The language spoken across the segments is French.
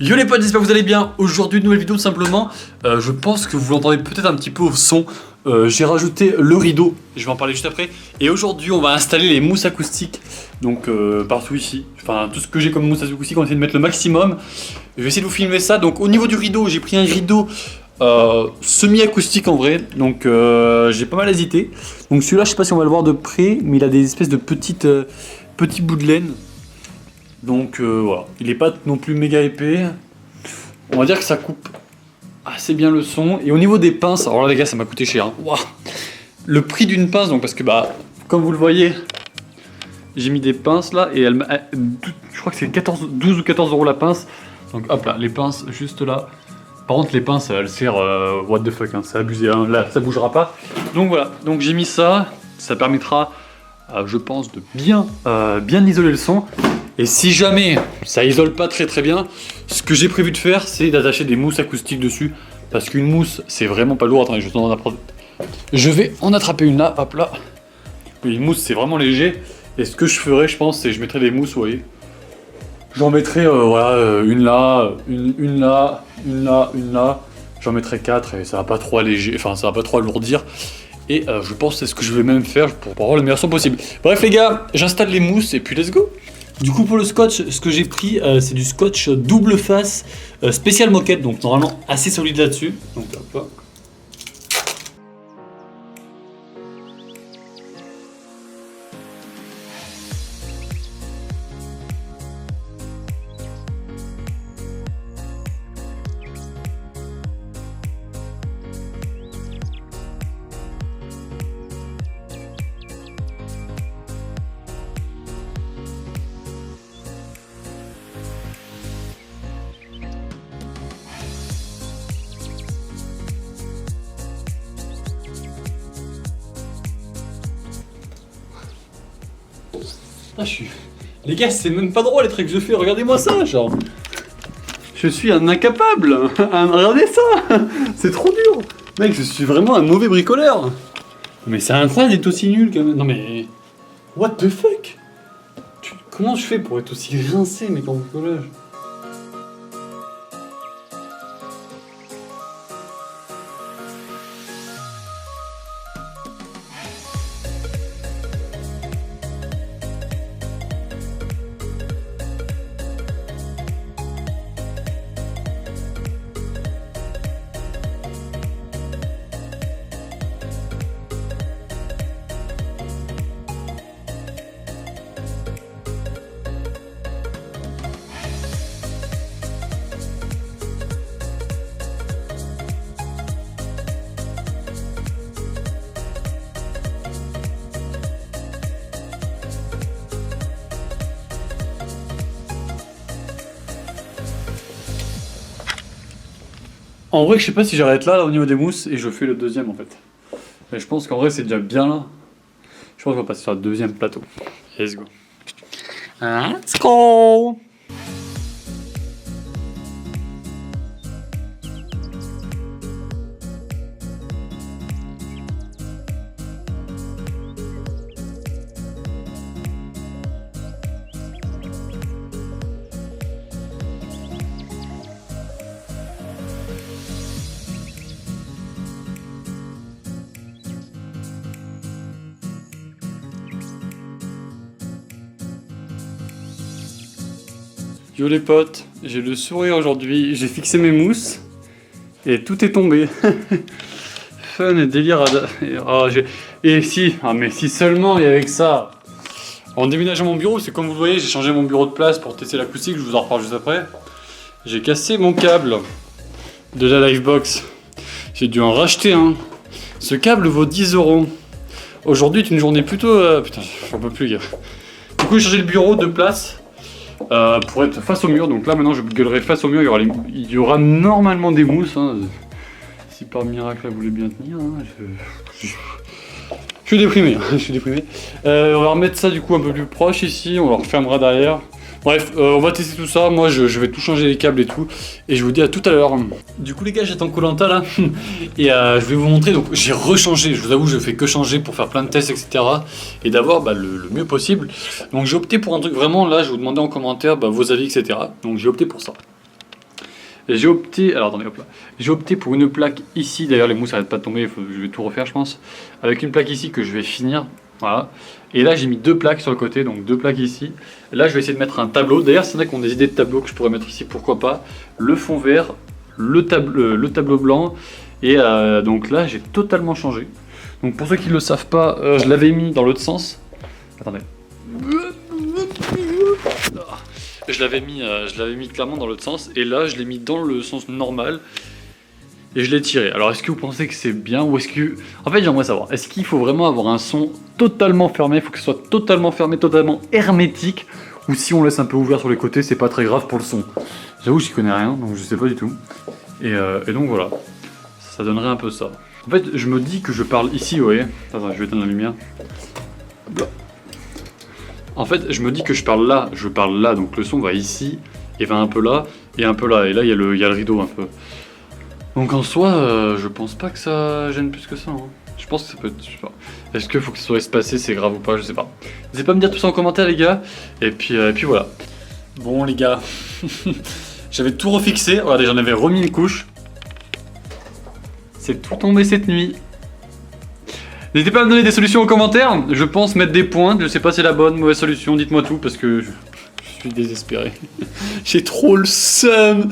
Yo les potes, j'espère que vous allez bien. Aujourd'hui, une nouvelle vidéo tout simplement. Je pense que vous l'entendez peut-être un petit peu au son. J'ai rajouté le rideau, je vais en parler juste après. Et aujourd'hui, on va installer les mousses acoustiques. Donc partout ici. Enfin, tout ce que j'ai comme mousse acoustique, on va essayer de mettre le maximum. Je vais essayer de vous filmer ça. Donc au niveau du rideau, j'ai pris un rideau semi-acoustique en vrai. Donc j'ai pas mal hésité. Donc celui-là, je sais pas si on va le voir de près, mais il a des espèces de petits bouts de laine. Donc voilà, il est pas non plus méga épais. On va dire que ça coupe assez bien le son. Et au niveau des pinces, alors là les gars, ça m'a coûté cher. Hein. Wow. Le prix d'une pince, donc parce que comme vous le voyez, j'ai mis des pinces là et je crois que c'est 12 ou 14 euros la pince. Donc hop là, les pinces juste là. Par contre les pinces, elles servent what the fuck, hein, c'est abusé, hein. Là ça bougera pas. Donc voilà, donc j'ai mis ça, ça permettra, je pense, de bien isoler le son. Et si jamais ça isole pas très bien, ce que j'ai prévu de faire, c'est d'attacher des mousses acoustiques dessus. Parce qu'une mousse, c'est vraiment pas lourd. Attendez, je vais en attraper une là, hop là. Une mousse, c'est vraiment léger. Et ce que je ferais, je pense, c'est que je mettrais des mousses, vous voyez. J'en mettrais, voilà, une là, une là, une là, une là. J'en mettrais 4 et ça va pas trop alléger, enfin ça va pas trop alourdir. Et je pense que c'est ce que je vais même faire pour avoir le meilleur son possible. Bref les gars, j'installe les mousses et puis let's go. Du coup pour le scotch, ce que j'ai pris c'est du scotch double face spécial moquette, donc normalement assez solide là-dessus. Donc hop là. Les gars, c'est même pas drôle les trucs que je fais, regardez-moi ça, genre. Je suis un incapable. Regardez ça. C'est trop dur. Mec, je suis vraiment un mauvais bricoleur. Mais c'est incroyable d'être aussi nul quand même. Non mais... What the fuck. Comment je fais pour être aussi rincé, mec, en bricolage? En vrai, je sais pas si j'arrête là au niveau des mousses et je fais le deuxième en fait. Mais je pense qu'en vrai, c'est déjà bien là. Je pense qu'on va passer sur le deuxième plateau. Let's go. Let's go. Yo les potes, j'ai le sourire aujourd'hui, j'ai fixé mes mousses et tout est tombé. Fun et délire mais si seulement il y avait que ça. En déménageant mon bureau, c'est comme vous le voyez, j'ai changé mon bureau de place pour tester l'acoustique, je vous en reparle juste après. J'ai cassé mon câble de la Livebox. J'ai dû en racheter un. Ce câble vaut 10 €. Aujourd'hui est une journée plutôt... putain, j'en peux plus, gars. Du coup, j'ai changé le bureau de place. Pour être face au mur, donc là maintenant je gueulerai face au mur, il y aura normalement des mousses, hein. Si par miracle elle voulait bien tenir, hein. Je suis déprimé, je suis déprimé. On va remettre ça du coup un peu plus proche ici, on le refermera derrière. Bref, on va tester tout ça. Moi, je vais tout changer les câbles et tout. Et je vous dis à tout à l'heure. Du coup, les gars, j'attends Koh-Lanta là. Et je vais vous montrer. Donc, j'ai rechangé. Je vous avoue, je fais que changer pour faire plein de tests, etc. Et d'avoir le mieux possible. Donc, j'ai opté pour un truc vraiment. Là, je vais vous demander en commentaire vos avis, etc. Donc, j'ai opté pour ça. Et j'ai opté, alors attendez, hop là, j'ai opté pour une plaque ici, d'ailleurs les mousses n'arrêtent pas de tomber, je vais tout refaire je pense, avec une plaque ici que je vais finir, voilà. Et là j'ai mis 2 plaques sur le côté, donc 2 plaques ici. Là je vais essayer de mettre un tableau, d'ailleurs c'est vrai qu'on a des idées de tableaux que je pourrais mettre ici, pourquoi pas. Le fond vert, le tableau blanc, et donc là j'ai totalement changé. Donc pour ceux qui ne le savent pas, je l'avais mis dans l'autre sens. Attendez. Je l'avais mis clairement dans l'autre sens, et là je l'ai mis dans le sens normal, et je l'ai tiré. Alors est-ce que vous pensez que c'est bien, ou est-ce que... En fait j'aimerais savoir, est-ce qu'il faut vraiment avoir un son totalement fermé, il faut que ce soit totalement fermé, totalement hermétique, ou si on laisse un peu ouvert sur les côtés, c'est pas très grave pour le son. J'avoue j'y connais rien, donc je sais pas du tout. Et donc voilà, ça donnerait un peu ça. En fait je me dis que je parle ici, vous voyez. Attends, je vais éteindre la lumière. En fait, je me dis que je parle là, donc le son va ici, et va un peu là, et un peu là, et là il y a le rideau un peu. Donc en soi, je pense pas que ça gêne plus que ça. Hein. Je pense que ça peut être... Je sais pas. Est-ce qu'il faut que ce soit espacé, c'est grave ou pas, je sais pas. N'hésitez pas à me dire tout ça en commentaire les gars, et puis voilà. Bon les gars, j'avais tout refixé, regardez j'en avais remis une couche. C'est tout tombé cette nuit. N'hésitez pas à me donner des solutions en commentaire, je pense mettre des points, je sais pas si c'est la bonne, mauvaise solution, dites-moi tout parce que je suis désespéré. J'ai trop le seum.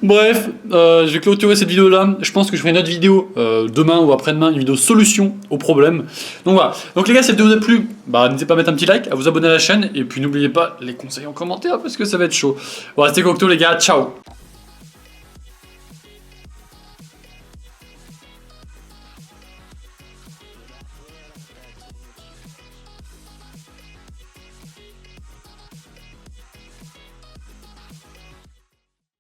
Bref, je vais clôturer cette vidéo là, je pense que je ferai une autre vidéo demain ou après-demain, une vidéo solution au problème. Donc voilà, donc les gars si cette vidéo vous a plu, n'hésitez pas à mettre un petit like, à vous abonner à la chaîne, et puis n'oubliez pas les conseils en commentaire parce que ça va être chaud. Bon, c'était Cocteau les gars, ciao.